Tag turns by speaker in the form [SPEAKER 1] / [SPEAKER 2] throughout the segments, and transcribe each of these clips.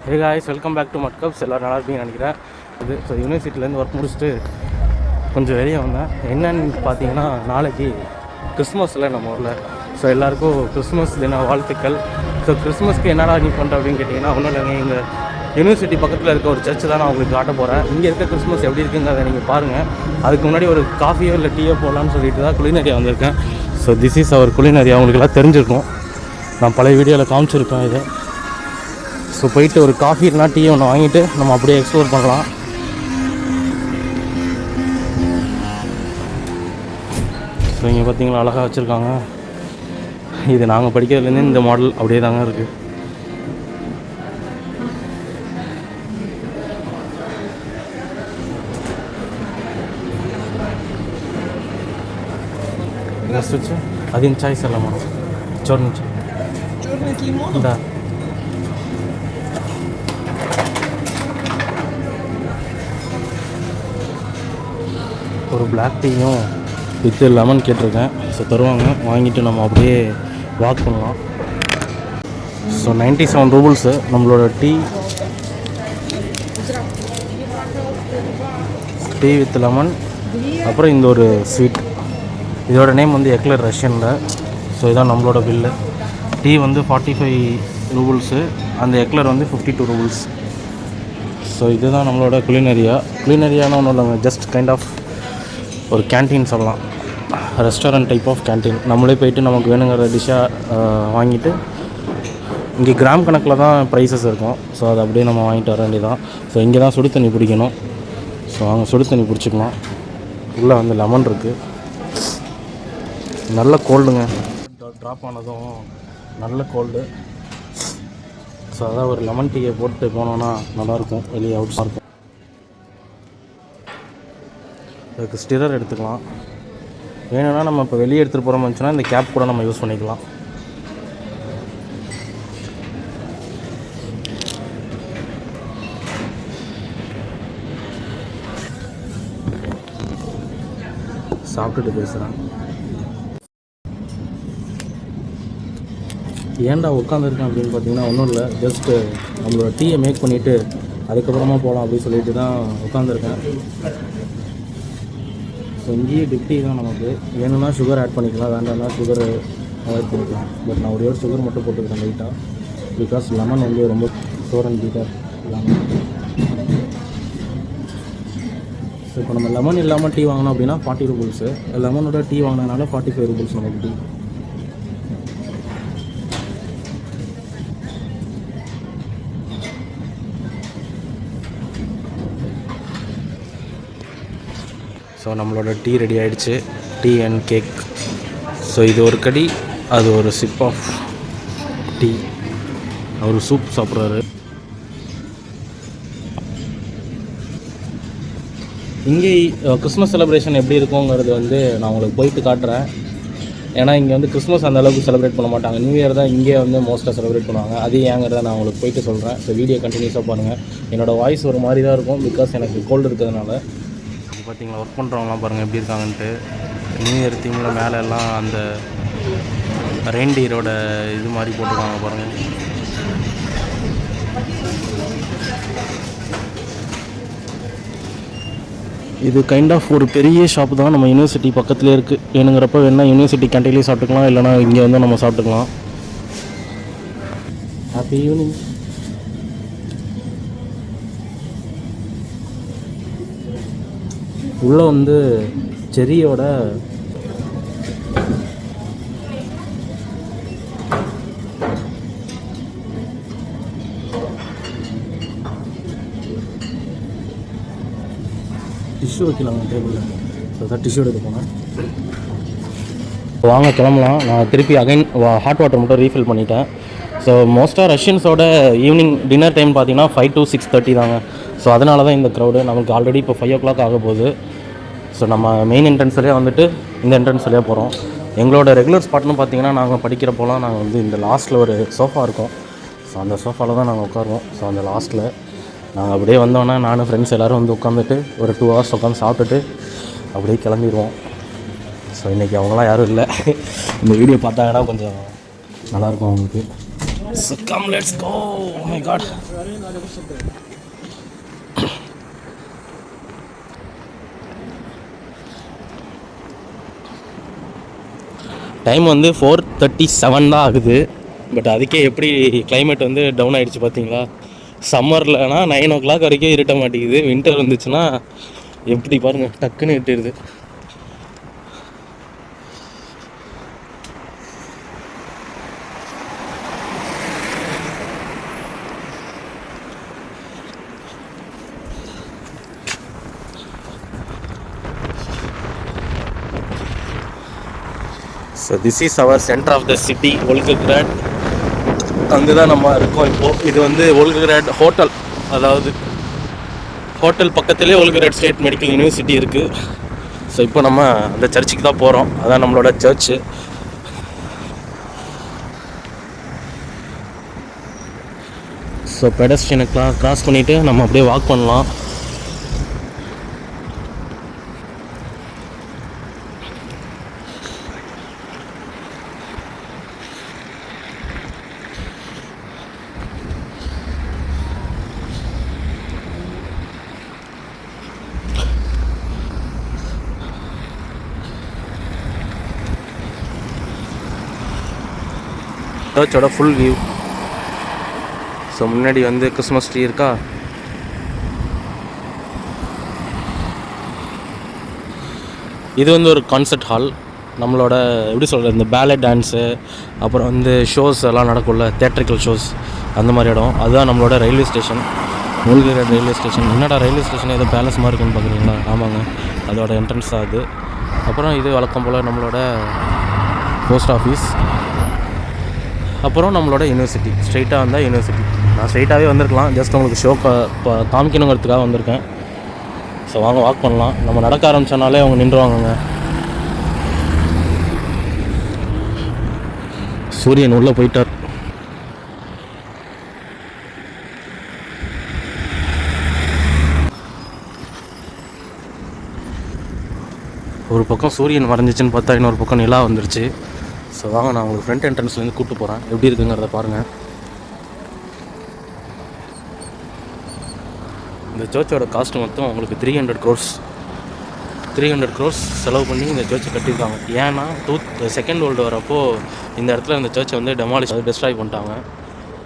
[SPEAKER 1] Hey guys, welcome back to Mudcups. எல்லோரும் நல்லா இருப்பீங்கன்னு நினைக்கிறேன். ஸோ யூனிவர்சிட்டிலேருந்து ஒர்க் முடிச்சுட்டு கொஞ்சம் வெளியே வந்தேன். என்னன்னு பார்த்தீங்கன்னா, நாளைக்கு கிறிஸ்மஸில் நம்ம ஊரில். ஸோ எல்லாேருக்கும் கிறிஸ்மஸ் தின வாழ்த்துக்கள். ஸோ கிறிஸ்மஸ்க்கு என்னடா நீ பண்ணுற அப்படின்னு கேட்டிங்கன்னா, ஒன்றும் இல்லைங்க, எங்கள் யூனிவர்சிட்டி பக்கத்தில் இருக்க ஒரு சர்ச்சு தான் நான் உங்களுக்கு காட்ட போகிறேன். இங்கே இருக்க கிறிஸ்மஸ் எப்படி இருக்குங்கிறத நீங்கள் பாருங்கள். அதுக்கு முன்னாடி ஒரு காஃபியோ இல்லை டீயோ போடலான்னு சொல்லிட்டு தான் குளிநரியா வந்திருக்கேன். ஸோ திஸ் இஸ் அவர் குளிநரியா. அவங்களுக்கெல்லாம் தெரிஞ்சிருக்கும், நான் பழைய வீடியோவில் காமிச்சிருப்பேன் இதை. ஸோ போயிட்டு ஒரு காஃபி இல்லைனா டீ ஒன்று வாங்கிட்டு நம்ம அப்படியே எக்ஸ்ப்ளோர் பண்ணலாம். ஸோ இங்கே பார்த்தீங்களா, அழகாக வச்சுருக்காங்க. இது நாங்கள் படிக்கிறதுலேருந்து இந்த மாடல் அப்படியே தாங்க இருக்குது. Здравствуйте. Один чай с лимоном. Черный чай.
[SPEAKER 2] Черный с лимоном?
[SPEAKER 1] Да. ஒரு பிளாக் டீயும் வித் லெமன் கேட்டிருக்கேன். ஸோ தருவாங்க, வாங்கிட்டு நம்ம அப்படியே வாக் பண்ணலாம். ஸோ 97 ரூபல்ஸு நம்மளோட டீ வித் லெமன். அப்புறம் இந்த ஒரு ஸ்வீட், இதோட நேம் வந்து எக்லர் ரஷ்யனில். ஸோ இதான் நம்மளோட பில்லு. டீ வந்து 45 ரூபல்ஸு, அந்த எக்லர் வந்து 52 ரூபல்ஸ். ஸோ இதுதான் நம்மளோட குளினரியானா ஒன்றும் இல்லைங்க, ஜஸ்ட் கைண்ட் ஆஃப் ஒரு கேன்டீன் சொல்லலாம். Restaurant type of canteen. நம்மளே போயிட்டு நமக்கு வேணுங்கிற டிஷ்ஷாக வாங்கிட்டு, இங்கே கிராம் கணக்கில் தான் ப்ரைஸஸ் இருக்கும். ஸோ அதை அப்படியே நம்ம வாங்கிட்டு வர வேண்டியதான். ஸோ இங்கே தான் சுடு தண்ணி பிடிக்கணும். ஸோ அங்கே சுடு தண்ணி பிடிச்சிக்கலாம். உள்ளே வந்து லெமன் இருக்குது. நல்ல கோல்டுங்க, ட்ராப் ஆனதும் நல்ல கோல்டு. ஸோ அதான் ஒரு லெமன் டீயை போட்டு போனோன்னா நல்லாயிருக்கும். வெளியே அவுட்ஸாக இருக்கும். அதுக்கு ஸ்டிரர் எடுத்துக்கலாம். வேணும்னா நம்ம இப்போ வெளியே எடுத்துகிட்டு போகிற மாதிரிச்சுன்னா இந்த கேப் கூட நம்ம யூஸ் பண்ணிக்கலாம். சாப்பிட்டுட்டு பேசுகிறேன். ஏன்டா உட்காந்துருக்கேன் அப்படின்னு பார்த்தீங்கன்னா, ஒன்றும் இல்லை, ஜஸ்ட்டு நம்மளோட டீயை மேக் பண்ணிவிட்டு அதுக்கப்புறமா போகலாம் அப்படின்னு சொல்லிட்டு தான் உட்காந்துருக்கேன். ஸோ இங்கேயே டிப்டி தான், நமக்கு வேணும்னா சுகர் ஆட் பண்ணிக்கலாம், வேண்டாம்னா சுகர் அவாய்ட் பண்ணிக்கலாம். பட் நான் ஒரே ஒரு சுகர் மட்டும் போட்டுக்கிறேன் லைட்டாக, பிகாஸ் லெமன் வந்து ரொம்ப சோர் அண்ட் பீட்டர் லெமன். ஸோ இப்போ நம்ம லெமன் இல்லாமல் டீ வாங்கினோம் அப்படின்னா 40 ரூபல்ஸு, லெமனோட டீ வாங்கினதுனால 45 ரூபல்ஸ் நமக்கு டீ. ஸோ நம்மளோட டீ ரெடி ஆகிடுச்சு, டீ அண்ட் கேக். ஸோ இது ஒரு கடி, அது ஒரு சிப் ஆஃப் டீ. அவர் சூப் சாப்பிட்றாரு. இங்கே கிறிஸ்மஸ் செலிப்ரேஷன் எப்படி இருக்குங்கிறது வந்து நான் உங்களுக்கு போயிட்டு காட்டுறேன். ஏன்னா இங்கே வந்து கிறிஸ்மஸ் அந்த அளவுக்கு செலிப்ரேட் பண்ண மாட்டாங்க. நியூ இயர் தான் இங்கே வந்து மோஸ்ட்டாக செலிப்ரேட் பண்ணுவாங்க. அது ஏங்கிறத நான் உங்களுக்கு போயிட்டு சொல்கிறேன். ஸோ வீடியோ கண்டினியூஸாக பாருங்கள். என்னோடய வாய்ஸ் ஒரு மாதிரி தான் இருக்கும், பிகாஸ் எனக்கு கோல்டு இருக்கிறதுனால. பார்த்தீங்களா, ஒர்க் பண்ணுறவங்களாம் பாருங்கள் எப்படி இருக்காங்கன்ட்டு. நியூ இயர் தீமில் மேலே எல்லாம் அந்த ரெயின்டியரோட இது மாதிரி போட்டிருக்காங்க பாருங்கள். இது கைண்ட் ஆஃப் ஒரு பெரிய ஷாப் தான், நம்ம யூனிவர்சிட்டி பக்கத்துலேயே இருக்குது. வேணுங்கிறப்ப வேணால் யூனிவர்சிட்டி கேன்டீன்லேயே சாப்பிட்டுக்கலாம், இல்லைனா இங்கே வந்து நம்ம சாப்பிட்டுக்கலாம். Happy evening. உள்ளே வந்து செரியோட டிஷ்யூ வைக்கலாங்க டேபிளில். ஸோ டிஷ்யூ எடுக்க போனேன். வாங்க கிளம்பலாம். நான் திருப்பி அகைன் ஹாட் வாட்டர் மட்டும் ரீஃபில் பண்ணிட்டேன். ஸோ மோஸ்ட்டாக ரஷ்யன்ஸோட ஈவினிங் டின்னர் டைம் பார்த்தீங்கன்னா 5 to 6:30 தாங்க. ஸோ அதனால தான் இந்த க்ரௌடு. நமக்கு ஆல்ரெடி இப்போ 5 o'clock ஆக போகுது. ஸோ நம்ம மெயின் என்ட்ரன்ஸ் வழியாக வந்துட்டு இந்த என்ட்ரன்ஸ் வழியாக போகிறோம். எங்களோட ரெகுலர் ஸ்பாட்னு பார்த்தீங்கன்னா, நாங்கள் படிக்கிறப்போலாம் நாங்கள் வந்து இந்த லாஸ்ட்டில் ஒரு சோஃபா இருக்கும். ஸோ அந்த சோஃபாவில் தான் நாங்கள் உட்காருவோம். ஸோ அந்த லாஸ்ட்டில் நாங்கள் அப்படியே வந்தோன்னா நானும் ஃப்ரெண்ட்ஸ் எல்லோரும் வந்து உட்காந்துட்டு ஒரு 2 hours உட்காந்து சாப்பிட்டுட்டு அப்படியே கிளம்பிடுவோம். ஸோ இன்றைக்கி அவங்களாம் யாரும் இல்லை. இந்த வீடியோ பார்த்தாங்கன்னா கொஞ்சம் நல்லாயிருக்கும் அவங்களுக்கு. So come, let's go. Oh my god. Time வந்து 4:37 தான் ஆகுது. பட் அதுக்கே எப்படி கிளைமேட் வந்து டவுன் ஆகிடுச்சு பார்த்தீங்களா. சம்மர்லனா 9 o'clock வரைக்கும் இருட்ட மாட்டேங்குது. வின்டர் வந்துச்சுன்னா எப்படி பாருங்கள், டக்குன்னு இட்டுருது. So this is our centre of the city, Volgograd. அங்கே தான் நம்ம இருக்கோம் இப்போது. இது வந்து வோல்கோகிராட் ஹோட்டல், அதாவது ஹோட்டல் பக்கத்துலேயே வோல்கோகிராட் ஸ்டேட் மெடிக்கல் யூனிவர்சிட்டி இருக்குது. ஸோ இப்போ நம்ம அந்த சர்ச்சுக்கு தான் போகிறோம். அதான் நம்மளோட சர்ச்சு. ஸோ பெடஸ்ட்ரியனை கிராஸ் பண்ணிவிட்டு நம்ம அப்படியே வாக் பண்ணலாம். சர்ச்சோட ஃபுல் வியூ. ஸோ முன்னாடி வந்து கிறிஸ்மஸ் ட்ரீ இருக்கா. இது வந்து ஒரு கான்சர்ட் ஹால். நம்மளோட எப்படி சொல்கிறது, இந்த பேலே டான்ஸு, அப்புறம் வந்து ஷோஸ் எல்லாம் நடக்கும்ல, தேட்ரிக்கல் ஷோஸ், அந்த மாதிரி இடம். அதுதான் நம்மளோட railway station, Volgograd railway station. என்னடா ரயில்வே ஸ்டேஷன் ஏதோ பேலஸ் மாதிரி இருக்குன்னு பார்க்குறீங்களா? ஆமாங்க, அதோட என்ட்ரன்ஸ் தான் அது. அப்புறம் இது வழக்கம் போல் நம்மளோட போஸ்ட் ஆஃபீஸ். அப்புறம் நம்மளோட யூனிவர்சிட்டி. ஸ்ட்ரெயிட்டாக வந்தால் யூனிவர்சிட்டி. நான் ஸ்ட்ரெயிட்டாகவே வந்திருக்கலாம், ஜஸ்ட் உங்களுக்கு ஷோ காமிக்கணுங்கிறதுக்காக வந்திருக்கேன். ஸோ வாங்க வாக் பண்ணலாம். நம்ம நடக்க ஆரம்பித்தோன்னாலே அவங்க நின்றுவாங்கங்க. சூரியன் உள்ளே போயிட்டார். ஒரு பக்கம் சூரியன் மறைஞ்சிச்சின்னு பார்த்தா இன்னொரு பக்கம் நிலா வந்துருச்சு. ஸோ வாங்க, நான் உங்களுக்கு ஃப்ரண்ட் என்ட்ரன்ஸ்லேருந்து கூப்பிட்டு போகிறேன். எப்படி இருக்குங்கிறத பாருங்கள். இந்த சர்ச்சோட காஸ்ட் மொத்தம் உங்களுக்கு 300 crores செலவு பண்ணி இந்த சர்ச்சை கட்டியிருக்காங்க. ஏன்னா செகண்ட் வேர்ல்டு வரப்போ இந்த இடத்துல இந்த சர்ச்சை வந்து டெமாலிஷ், அது டெஸ்ட்ராய் பண்ணிட்டாங்க.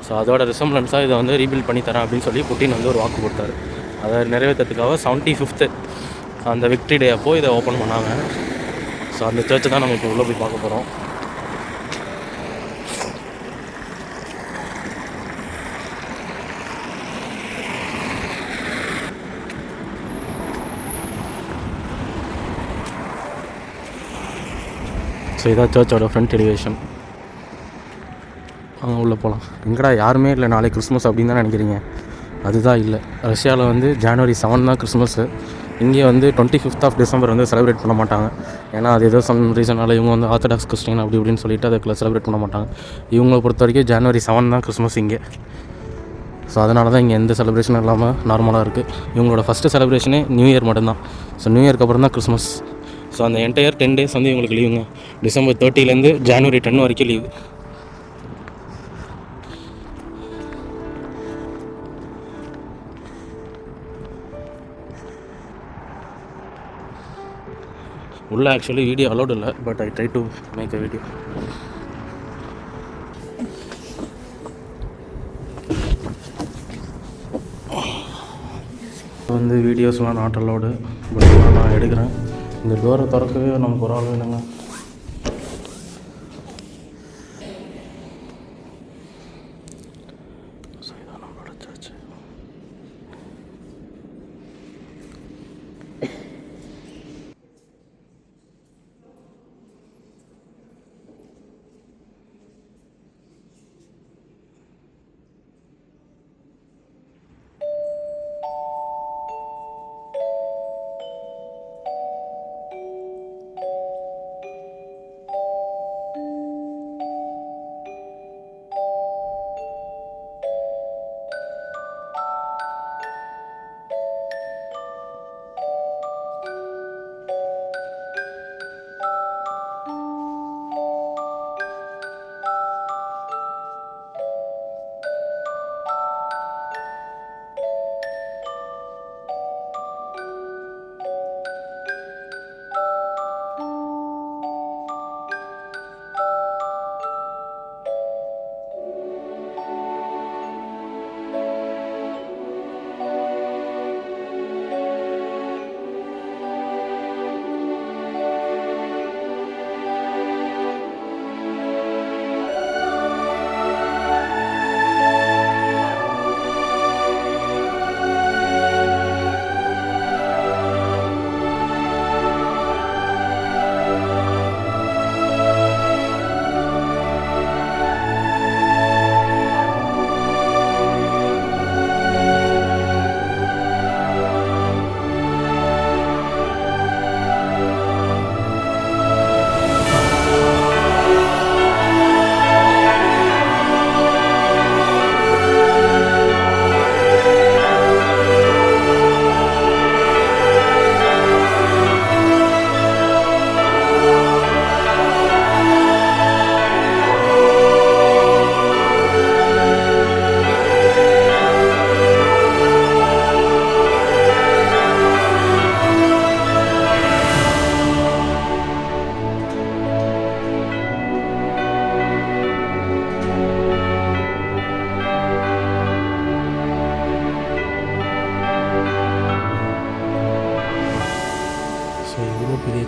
[SPEAKER 1] ஸோ அதோட ரிசம்பிளன்ஸாக இதை வந்து ரீபில்ட் பண்ணி தரேன் அப்படின்னு சொல்லி புட்டின் வந்து ஒரு வாக்கு கொடுத்தாரு. அதை நிறைவேற்றத்துக்காக 75th அந்த விக்ட்ரி டே அப்போது இதை ஓப்பன் பண்ணாங்க. ஸோ அந்த சர்ச்சை தான் நம்ம இப்போ உள்ளே போய் பார்க்க போகிறோம். ஸோ இதான் சர்ச்சோட ஃப்ரண்ட் எலிவேஷன். அங்கே உள்ளே போகலாம். எங்கடா யாருமே இல்லை, நாளைக்கு கிறிஸ்மஸ் அப்படின்னு தான் நினைக்கிறீங்க. அதுதான் இல்லை. ரஷ்யாவில் வந்து January 7 தான் கிறிஸ்மஸ்ஸு. இங்கே வந்து 25th December வந்து செலிப்ரேட் பண்ண மாட்டாங்க. ஏன்னா அது ஏதோ சம் ரீசனால் இவங்க வந்து ஆர்த்தடாக்ஸ் கிறிஸ்டின் அப்படி இப்படின்னு சொல்லிட்டு அதுக்குள்ளே செலிப்ரேட் பண்ண மாட்டாங்க. இவங்களை பொறுத்த வரைக்கும் January 7 தான் கிறிஸ்மஸ் இங்கே. ஸோ அதனால தான் இங்கே எந்த செலிப்ரேஷனும் இல்லாமல் நார்மலாக இருக்குது. இவங்களோட ஃபஸ்ட்டு செலிப்ரேஷனே நியூ இயர் மட்டும்தான். ஸோ நியூ இயர்க்கு அப்புறம் தான் கிறிஸ்மஸ். ஸோ அந்த என்டையர் 10 days வந்து இவங்களுக்கு லீவுங்க. December 30லேருந்து January 10 வரைக்கும் லீவு. உள்ள ஆக்சுவலி வீடியோ அலோடு இல்லை, but I try to make a video. வந்து வீடியோஸ்லாம் நாட் அலோடு, பட் நான் எடுக்கிறேன். இந்த டோரை திறக்கவே நமக்கு ஒரு ஆள் வேணுங்க. நம்மளோட சர்ச்சு.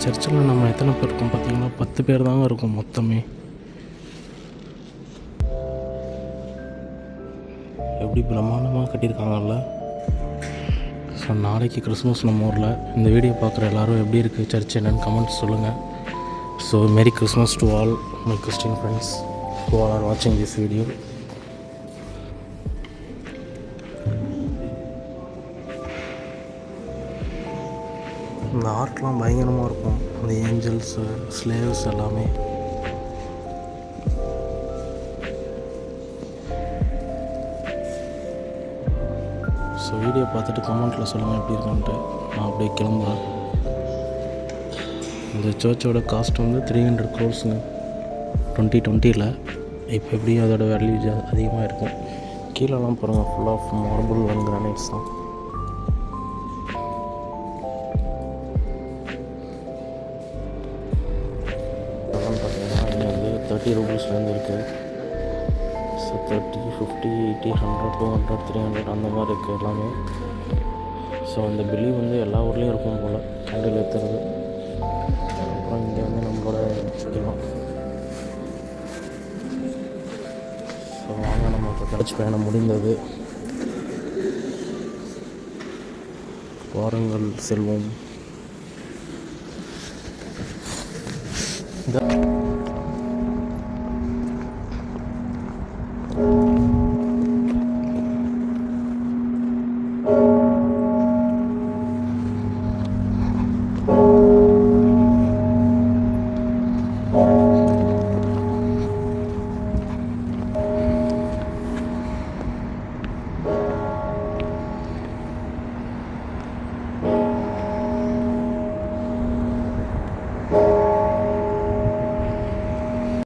[SPEAKER 1] சர்ச்சில் நம்ம எத்தனை பேர் இருக்கோம் பார்த்தீங்கன்னா 10 பேர் தாங்க இருக்கும் மொத்தமே. எப்படி பிரம்மாண்டமாக கட்டியிருக்காங்கல்ல. ஸோ நாளைக்கு கிறிஸ்மஸ் நம்ம ஊரில். இந்த வீடியோ பார்க்குற எல்லோரும் எப்படி இருக்குது சர்ச் என்னன்னு கமெண்ட்ஸ் சொல்லுங்கள். So merry Christmas to all my Christian friends who are watching this video. இந்த ஆர்ட்லாம் பயங்கரமாக இருக்கும். இந்த ஏஞ்சல்ஸு ஸ்லேவ்ஸ் எல்லாமே. ஸோ வீடியோ பார்த்துட்டு கமெண்ட்டில் சொல்லுங்கள் எப்படி இருக்குன்ட்டு. நான் அப்படியே கிளம்புறேன். இந்த சர்ச்சோட காஸ்ட் வந்து 300 crores 2020. இப்போ எப்படியும் அதோட வேல்யூ அதிகமாக இருக்கும். கீழெல்லாம் பாருங்கள், full of marble and granites தான். பார்த்தீங்கன்னா இங்கே வந்து 30 ரூபீஸ்லேருந்து இருக்குது. ஸோ 30, 50, 80, 100, 200, 300 அந்த மாதிரி இருக்குது எல்லாமே. ஸோ அந்த பிலி வந்து எல்லா ஊர்லேயும் இருக்கும் போல் கேண்டில் ஏற்றுறது. அப்புறம் இங்கே வந்து நம்மளோட இடம். ஸோ வாங்க, நம்ம இப்போ சர்ச் பயணம் முடிந்தது. வாருங்கள் செல்வோம்.